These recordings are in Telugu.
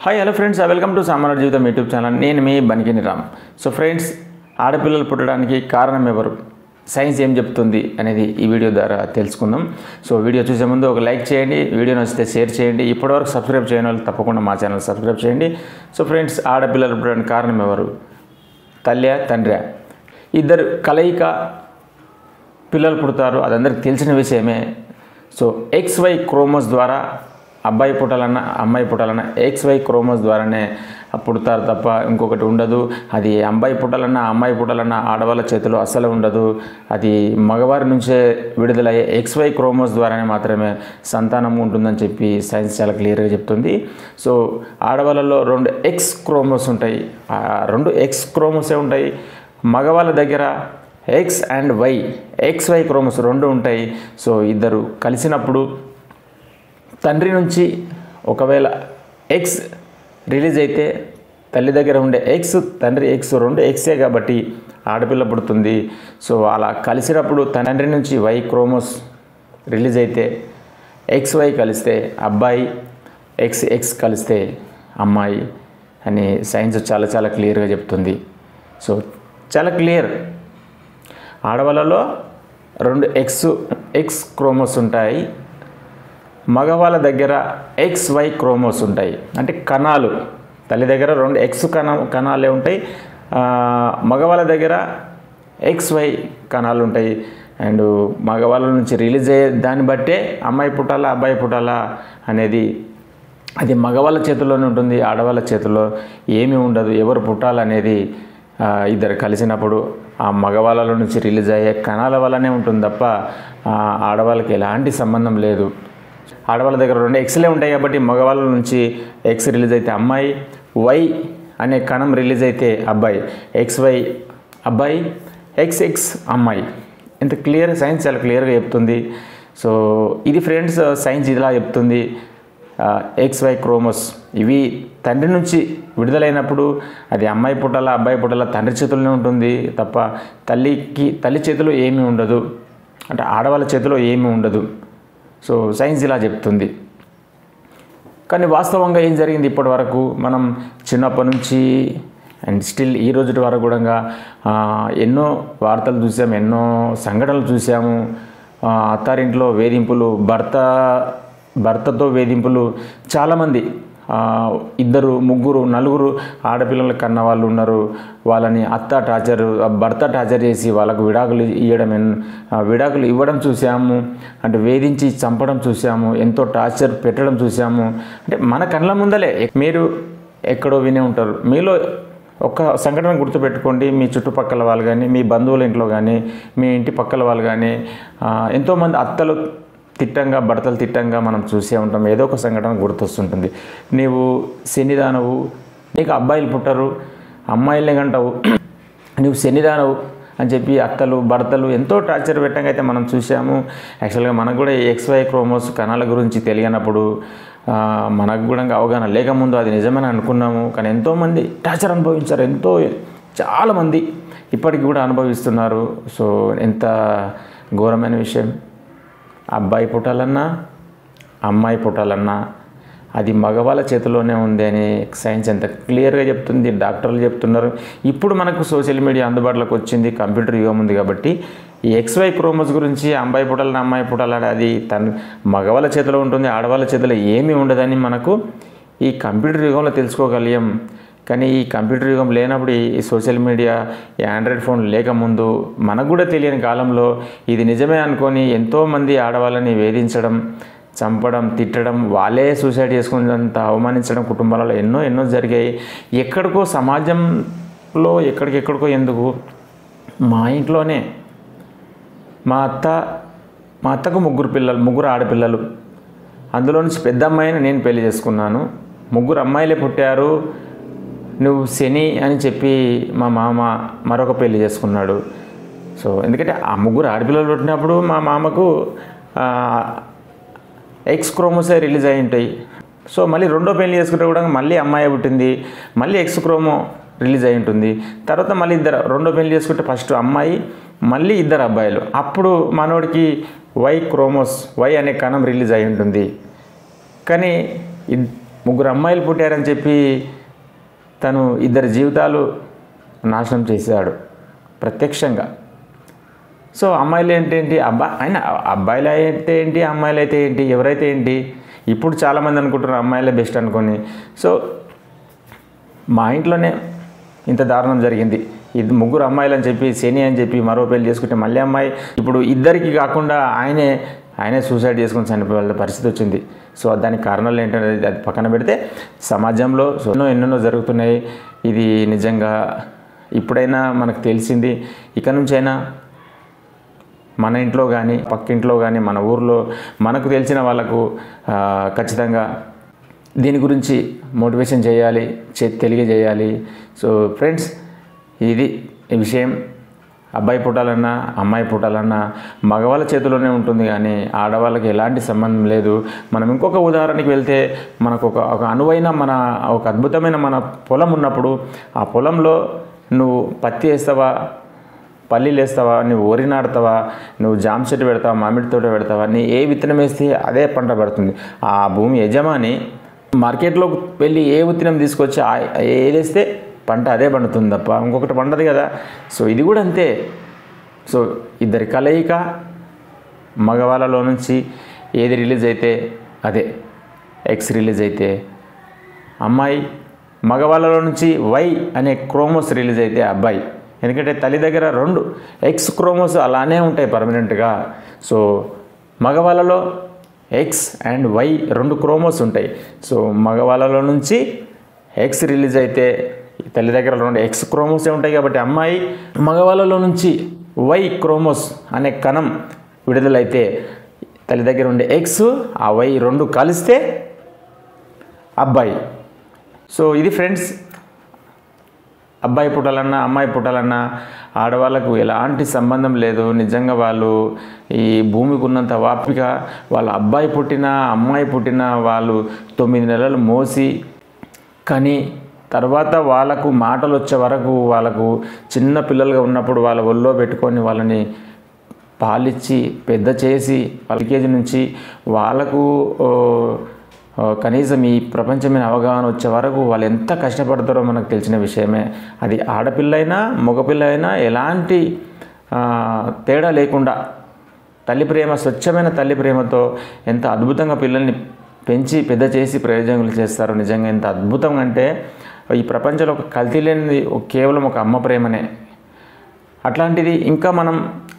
Hi hello friends, welcome to సామాన్య జీవితం యూట్యూబ్ ఛానల్. నేను మీ బనికిని రామ్. సో ఫ్రెండ్స్, ఆడపిల్లలు పుట్టడానికి కారణం ఎవరు, సైన్స్ ఏం చెప్తుంది అనేది ఈ వీడియో ద్వారా తెలుసుకుందాం. సో వీడియో చూసే ముందు ఒక లైక్ చేయండి, వీడియో నచ్చితే షేర్ చేయండి. ఇప్పటివరకు సబ్స్క్రైబ్ చేయని వాళ్ళు తప్పకుండా మా ఛానల్ సబ్స్క్రైబ్ చేయండి. సో ఫ్రెండ్స్, ఆడపిల్లలు పుట్టడానికి కారణం ఎవరు, తల్లి తండ్రి, ఇద్దరు కలయిక పిల్లలు పుడతారు. అది అందరికి తెలిసిన విషయమే. సో XY క్రోమోస్ ద్వారా అబ్బాయి పుట్టాలన్నా అమ్మాయి పుట్టాలన్నా XY క్రోమోస్ ద్వారానే పుడతారు తప్ప ఇంకొకటి ఉండదు. అది అబ్బాయి పుట్టాలన్నా అమ్మాయి పుట్టాలన్నా ఆడవాళ్ళ చేతిలో అస్సలు ఉండదు. అది మగవారి నుంచే విడుదలయ్యే XY క్రోమోస్ ద్వారానే మాత్రమే సంతానం ఉంటుందని చెప్పి సైన్స్ చాలా క్లియర్గా చెప్తుంది. సో ఆడవాళ్ళలో 2 X క్రోమోస్ ఉంటాయి, 2 X క్రోమోసే ఉంటాయి. మగవాళ్ళ దగ్గర X అండ్ Y, XY క్రోమోస్ 2 ఉంటాయి. సో ఇద్దరు కలిసినప్పుడు తండ్రి నుంచి ఒకవేళ X రిలీజ్ అయితే తల్లి దగ్గర ఉండే X, తండ్రి X 2 Xే కాబట్టి ఆడపిల్ల పుడుతుంది. సో అలా కలిసినప్పుడు తండ్రి నుంచి Y క్రోమోస్ రిలీజ్ అయితే XY కలిస్తే అబ్బాయి, XX కలిస్తే అమ్మాయి అని సైన్స్ చాలా చాలా క్లియర్గా చెప్తుంది. సో చాలా క్లియర్. ఆడవాళ్ళలో 2 X క్రోమోస్ ఉంటాయి, మగవాళ్ళ దగ్గర XY క్రోమోస్ ఉంటాయి. అంటే కణాలు తల్లి దగ్గర 2 X కణాలే ఉంటాయి, మగవాళ్ళ దగ్గర XY కణాలు ఉంటాయి. అండ్ మగవాళ్ళ నుంచి రిలీజ్ అయ్యే దాన్ని బట్టే అమ్మాయి పుట్టాలా అబ్బాయి పుట్టాలా అనేది అది మగవాళ్ళ చేతుల్లోనే ఉంటుంది, ఆడవాళ్ళ చేతుల్లో ఏమీ ఉండదు. ఎవరు పుట్టాలనేది ఇద్దరు కలిసినప్పుడు ఆ మగవాళ్ళ నుంచి రిలీజ్ అయ్యే కణాల వల్లనే ఉంటుంది తప్ప ఆడవాళ్ళకి ఎలాంటి సంబంధం లేదు. ఆడవాళ్ళ దగ్గర 2 Xలే ఉంటాయి కాబట్టి మగవాళ్ళ నుంచి X రిలీజ్ అయితే అమ్మాయి, Y అనే కణం రిలీజ్ అయితే అబ్బాయి, XY అబ్బాయి, XX అమ్మాయి. ఇంత క్లియర్, సైన్స్ చాలా క్లియర్గా చెప్తుంది. సో ఇది ఫ్రెండ్స్, సైన్స్ ఇలా చెప్తుంది. XY క్రోమోస్ ఇవి తండ్రి నుంచి విడుదలైనప్పుడు అది అమ్మాయి పుట్టాలా అబ్బాయి పుట్టాలా తండ్రి చేతుల్లోనే ఉంటుంది తప్ప తల్లి చేతిలో ఏమీ ఉండదు, అంటే ఆడవాళ్ళ చేతిలో ఏమీ ఉండదు. సో సైన్స్ ఇలా చెప్తుంది. కానీ వాస్తవంగా ఏం జరిగింది ఇప్పటి వరకు, మనం చిన్నప్పటి నుంచి అండ్ స్టిల్ ఈ రోజు వరకు కూడా ఎన్నో వార్తలు చూసాము, ఎన్నో సంఘటనలు చూసాము. అత్తారింట్లో వేధింపులు, భర్తతో వేధింపులు, చాలామంది 2, 3, 4 ఆడపిల్లలు కన్న వాళ్ళు ఉన్నారు. వాళ్ళని భర్త టార్చర్ చేసి వాళ్ళకు విడాకులు ఇవ్వడం చూసాము. అంటే వేధించి చంపడం చూసాము, ఎంతో టార్చర్ పెట్టడం చూసాము. అంటే మన కళ్ళ ముందలే. మీరు ఎక్కడో వినే ఉంటారు. మీలో ఒక సంఘటన గుర్తుపెట్టుకోండి. మీ చుట్టుపక్కల వాళ్ళు కానీ, మీ బంధువుల ఇంట్లో కానీ, మీ ఇంటి పక్కల వాళ్ళు కానీ ఎంతోమంది అత్తలు తిట్టంగా, భర్తలు తిట్టంగా మనం చూసే ఉంటాం. ఏదో ఒక సంఘటన గుర్తొస్తుంటుంది. నీవు శనిదానవు, నీకు అబ్బాయిలు పుట్టరు, అమ్మాయిలే కంటావు, నువ్వు శనిదానవు అని చెప్పి అత్తలు భర్తలు ఎంతో టార్చర్ పెట్టంగా అయితే మనం చూసాము. యాక్చువల్గా మనకు కూడా XY క్రోమోస్ కణాల గురించి తెలియనప్పుడు, మనకు కూడా అవగాహన లేకముందు అది నిజమని అనుకున్నాము. కానీ ఎంతోమంది టార్చర్ అనుభవించారు, చాలామంది ఇప్పటికి కూడా అనుభవిస్తున్నారు. సో ఎంత ఘోరమైన విషయం. అబ్బాయి పుట్టాలన్నా అమ్మాయి పుట్టాలన్నా అది మగవాళ్ళ చేతిలోనే ఉంది అని సైన్స్ ఎంత క్లియర్గా చెప్తుంది. డాక్టర్లు చెప్తున్నారు. ఇప్పుడు మనకు సోషల్ మీడియా అందుబాటులోకి వచ్చింది, కంప్యూటర్ యుగం ఉంది కాబట్టి ఈ XY క్రోమోస్ గురించి అబ్బాయి పుట్టాలని అమ్మాయి పుట్టాలని అది మగవాళ్ళ చేతిలో ఉంటుంది, ఆడవాళ్ళ చేతిలో ఏమీ ఉండదని మనకు ఈ కంప్యూటర్ యుగంలో తెలుసుకోగలిగాం. కానీ ఈ కంప్యూటర్ యుగం లేనప్పుడు, ఈ సోషల్ మీడియా, ఈ ఆండ్రాయిడ్ ఫోన్ లేకముందు మనకు కూడా తెలియని కాలంలో ఇది నిజమే అనుకొని ఎంతోమంది ఆడవాళ్ళని వేధించడం, చంపడం, తిట్టడం, వాళ్ళే సూసైడ్ చేసుకునేంత అవమానించడం కుటుంబాలలో ఎన్నో జరిగాయి. ఎక్కడికో సమాజంలో ఎక్కడికెక్కడికో ఎందుకు, మా ఇంట్లోనే మా అత్తకు 3 ఆడపిల్లలు, అందులో నుంచి పెద్ద అమ్మాయిని నేను పెళ్లి చేసుకున్నాను. 3 అమ్మాయిలే పుట్టారు. నువ్వు శని అని చెప్పి మా మామ మరొక పెళ్లి చేసుకున్నాడు. సో ఎందుకంటే ఆ 3 ఆడపిల్లలు పుట్టినప్పుడు మా మామకు X క్రోమోసే రిలీజ్ అయి ఉంటాయి. సో మళ్ళీ 2వ పెళ్లి చేసుకుంటే కూడా మళ్ళీ అమ్మాయి పుట్టింది, మళ్ళీ X క్రోమో రిలీజ్ అయి ఉంటుంది. తర్వాత మళ్ళీ 2వ పెళ్లి చేసుకుంటే ఫస్ట్ అమ్మాయి, మళ్ళీ 2 అబ్బాయిలు. అప్పుడు మనోడికి Y క్రోమోస్, Y అనే కణం రిలీజ్ అయి ఉంటుంది. కానీ ముగ్గురు అమ్మాయిలు పుట్టారని చెప్పి తను ఇద్దరి జీవితాలు నాశనం చేశాడు ప్రత్యక్షంగా. సో అమ్మాయిలు ఏంటి అబ్బాయిలు అయితే ఏంటి, అమ్మాయిలు అయితే ఏంటి, ఎవరైతే ఏంటి. ఇప్పుడు చాలామంది అనుకుంటున్నారు అమ్మాయిలే బెస్ట్ అనుకొని. సో మా ఇంట్లోనే ఇంత దారుణం జరిగింది. ఇది ముగ్గురు అమ్మాయిలు అని చెప్పి శని అని చెప్పి మరో పెళ్లి చేసుకుంటే మళ్ళీ అమ్మాయి, ఇప్పుడు ఇద్దరికి కాకుండా ఆయనే సూసైడ్ చేసుకుని చనిపోయే పరిస్థితి వచ్చింది. సో దానికి కారణాలు ఏంటనేది అది పక్కన పెడితే సమాజంలో ఎన్నెన్నో జరుగుతున్నాయి. ఇది నిజంగా ఇప్పుడైనా మనకు తెలిసింది. ఇక నుంచైనా మన ఇంట్లో కానీ పక్కింట్లో కానీ మన ఊర్లో మనకు తెలిసిన వాళ్ళకు ఖచ్చితంగా దీని గురించి మోటివేషన్ చేయాలి, తెలియజేయాలి. సో ఫ్రెండ్స్, ఇది ఈ విషయం. అబ్బాయి పుట్టాలన్నా అమ్మాయి పుట్టాలన్నా మగవాళ్ళ చేతిలోనే ఉంటుంది, కానీ ఆడవాళ్ళకి ఎలాంటి సంబంధం లేదు. మనం ఇంకొక ఉదాహరణకి వెళ్తే మనకు ఒక అనువైన ఒక అద్భుతమైన మన పొలం ఉన్నప్పుడు ఆ పొలంలో నువ్వు పత్తి వేస్తావా, పల్లీలు వేస్తావా, నువ్వు వరి నాటుతావా, నువ్వు జామ చెట్టు పెడతావా, మామిడి తోట పెడతావా, నీ ఏ విత్తనం వేస్తే అదే పంట పడుతుంది. ఆ భూమి యజమాని మార్కెట్లోకి వెళ్ళి ఏ విత్తనం తీసుకొచ్చి ఏదేస్తే పంట అదే పండుతుంది తప్ప ఇంకొకటి పండదు కదా. సో ఇది కూడా అంతే. సో ఇద్దరి కలయిక, మగవాళ్ళలో నుంచి ఏది రిలీజ్ అయితే అదే ఎక్స్ రిలీజ్ అయితే అమ్మాయి, మగవాళ్ళలో నుంచి వై అనే క్రోమోస్ రిలీజ్ అయితే అబ్బాయి. ఎందుకంటే తల్లి దగ్గర 2 ఎక్స్ క్రోమోస్ అలానే ఉంటాయి పర్మనెంట్గా. సో మగవాళ్ళలో ఎక్స్ అండ్ వై 2 క్రోమోస్ ఉంటాయి. సో మగవాళ్ళలో నుంచి ఎక్స్ రిలీజ్ అయితే తల్లి దగ్గర 2 ఎక్స్ క్రోమోసే ఉంటాయి కాబట్టి అమ్మాయి, మగవాళ్ళలో నుంచి వై క్రోమోస్ అనే కణం విడుదలైతే తల్లి దగ్గర ఉండే ఎక్స్ ఆ వై 2 కలిస్తే అబ్బాయి. సో ఇది ఫ్రెండ్స్, అబ్బాయి పుట్టాలన్నా అమ్మాయి పుట్టాలన్నా ఆడవాళ్ళకు ఎలాంటి సంబంధం లేదు. నిజంగా వాళ్ళు ఈ భూమికి ఉన్నంత వాపిక, వాళ్ళ అబ్బాయి పుట్టినా అమ్మాయి పుట్టినా వాళ్ళు 9 నెలలు మోసి కానీ తర్వాత వాళ్ళకు మాటలు వచ్చే వరకు, వాళ్ళకు చిన్న పిల్లలుగా ఉన్నప్పుడు వాళ్ళ ఒళ్ళో పెట్టుకొని వాళ్ళని పాలిచ్చి పెద్ద చేసి LKG నుంచి వాళ్ళకు కనీసం ఈ ప్రపంచం మీద అవగాహన వచ్చే వరకు వాళ్ళు ఎంత కష్టపడతారో మనకు తెలిసిన విషయమే. అది ఆడపిల్ల అయినా మగపిల్ల అయినా ఎలాంటి తేడా లేకుండా తల్లి ప్రేమ, స్వచ్ఛమైన తల్లి ప్రేమతో ఎంత అద్భుతంగా పిల్లల్ని పెంచి పెద్ద చేసి ప్రయోజనాలు చేస్తారు. నిజంగా ఎంత అద్భుతం అంటే ఈ ప్రపంచంలో ఒక కల్తీ లేనిది కేవలం ఒక అమ్మ ప్రేమనే. అట్లాంటిది ఇంకా మనం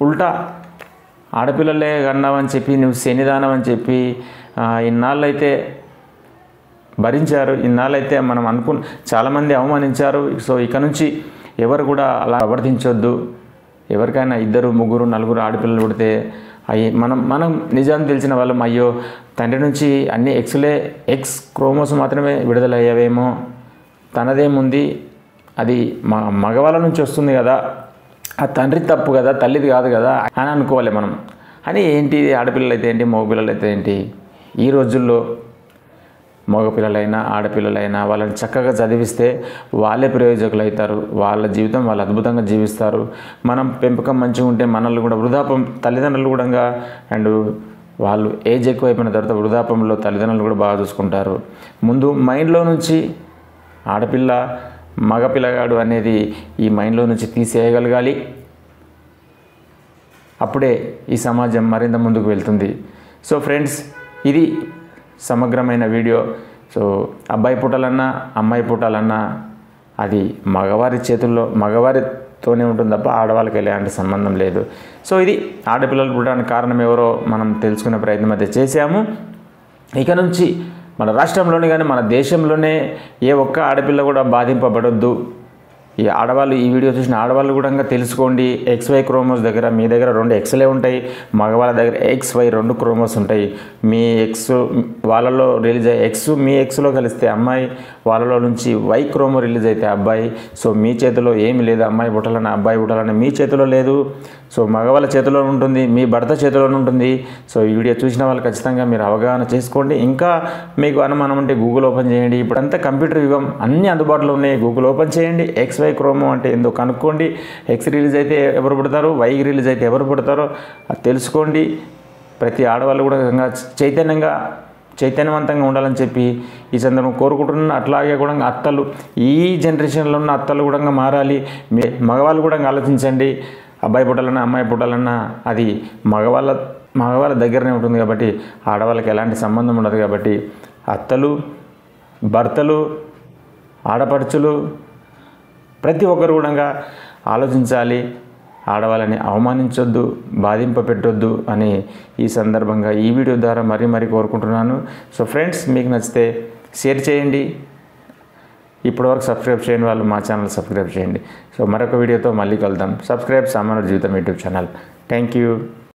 ఉల్టా ఆడపిల్లలే కన్నావని చెప్పి, నువ్వు శనిదానం అని చెప్పి ఇన్నాళ్ళైతే భరించారు, ఇన్నాళ్ళైతే మనం చాలామంది అవమానించారు. సో ఇక నుంచి ఎవరు కూడా అలా ప్రవర్తించొద్దు. ఎవరికైనా 2, 3, 4 ఆడపిల్లలు పుడితే మనం నిజాన్ని తెలిసిన వాళ్ళం, అయ్యో తండ్రి నుంచి అన్ని ఎక్స్ క్రోమోస్ మాత్రమే విడుదలయ్యేవేమో, తనదేముంది, అది మగవాళ్ళ నుంచి వస్తుంది కదా, ఆ తండ్రి తప్పు కదా, తల్లిది కాదు కదా అని అనుకోవాలి మనం. అని ఏంటి ఆడపిల్లలు అయితే ఏంటి, మగపిల్లలు అయితే ఏంటి, ఈ రోజుల్లో మగపిల్లలైనా ఆడపిల్లలైనా వాళ్ళని చక్కగా చదివిస్తే వాళ్ళే ప్రయోజకులు అవుతారు. వాళ్ళ జీవితం వాళ్ళు అద్భుతంగా జీవిస్తారు. మనం పెంపకం మంచిగా ఉంటే మనల్ని కూడా తల్లిదండ్రులు కూడా అండ్ వాళ్ళు ఏజ్ ఎక్కువైపోయిన తర్వాత వృద్ధాపంలో తల్లిదండ్రులు కూడా బాగా చూసుకుంటారు. ముందు మైండ్లో నుంచి ఆడపిల్ల మగపిల్లగాడు అనేది ఈ మైండ్లో నుంచి తీసేయగలగాలి. అప్పుడే ఈ సమాజం మరింత ముందుకు వెళ్తుంది. సో ఫ్రెండ్స్, ఇది సమగ్రమైన వీడియో. సో అబ్బాయి పుట్టాలన్నా అమ్మాయి పుట్టాలన్నా అది మగవారి చేతుల్లో, మగవారితోనే ఉంటుంది తప్ప ఆడవాళ్ళకి ఎలాంటి సంబంధం లేదు. సో ఇది ఆడపిల్లలు పుట్టడానికి కారణం ఎవరో మనం తెలుసుకునే ప్రయత్నం అయితే చేశాము. ఇక నుంచి మన రాష్ట్రంలోనే కానీ మన దేశంలోనే ఏ ఒక్క ఆడపిల్ల కూడా బాధింపబడొద్దు. ఈ ఆడవాళ్ళు, ఈ వీడియో చూసిన ఆడవాళ్ళు కూడా తెలుసుకోండి. XY క్రోమోస్ దగ్గర మీ దగ్గర 2 ఎక్స్లే ఉంటాయి, మగవాళ్ళ దగ్గర XY 2 క్రోమోస్ ఉంటాయి. మీ ఎక్స్ వాళ్ళలో రిలీజ్ అయ్యే ఎక్స్ మీ ఎక్స్లో కలిస్తే అమ్మాయి, వాళ్ళలో నుంచి Y క్రోమో రిలీజ్ అయితే అబ్బాయి. సో మీ చేతిలో ఏమి లేదు, అమ్మాయి పుట్టాలని అబ్బాయి పుట్టాలని మీ చేతిలో లేదు. సో మగవాళ్ళ చేతిలో ఉంటుంది, మీ భర్త చేతిలోనే ఉంటుంది. సో ఈ వీడియో చూసిన వాళ్ళు ఖచ్చితంగా మీరు అవగాహన చేసుకోండి. ఇంకా మీకు అనుమానం ఉంటే గూగుల్ ఓపెన్ చేయండి. ఇప్పుడంతా కంప్యూటర్ యుగం, అన్నీ అందుబాటులో ఉన్నాయి. గూగుల్ ఓపెన్ చేయండి, XY క్రోమో అంటే ఏందో కనుక్కోండి. X రిలీజ్ అయితే ఎవరు పుడతారు, Y రిలీజ్ అయితే ఎవరు పుడతారో అది తెలుసుకోండి. ప్రతి ఆడవాళ్ళు కూడా చైతన్యంగా చైతన్యవంతంగా ఉండాలని చెప్పి ఈ సందర్భం కోరుకుంటున్నాను. అట్లాగే కూడా అత్తలు, ఈ జనరేషన్లో ఉన్న అత్తలు కూడా మారాలి. మగవాళ్ళు కూడా ఆలోచించండి. అబ్బాయి పుట్టాలన్నా అమ్మాయి పుట్టాలన్నా అది మగవాళ్ళ దగ్గరనే ఉంటుంది కాబట్టి ఆడవాళ్ళకి ఎలాంటి సంబంధం ఉండదు. కాబట్టి అత్తలు, భర్తలు, ఆడపడుచులు ప్రతి ఒక్కరు కూడా ఆలోచించాలి. ఆడవాళ్ళని అవమానించొద్దు, బాధింపపెట్టొద్దు అని ఈ సందర్భంగా ఈ వీడియో ద్వారా మరీ కోరుకుంటున్నాను. సో ఫ్రెండ్స్, మీకు నచ్చితే షేర్ చేయండి. ఇప్పటివరకు సబ్స్క్రైబ్ చేయని వాళ్ళు మా ఛానల్ సబ్స్క్రైబ్ చేయండి. సో మరొక వీడియోతో మళ్ళీ కలుద్దాం. సబ్స్క్రైబ్ సామాన్య జీవితం యూట్యూబ్ ఛానల్. Thank you.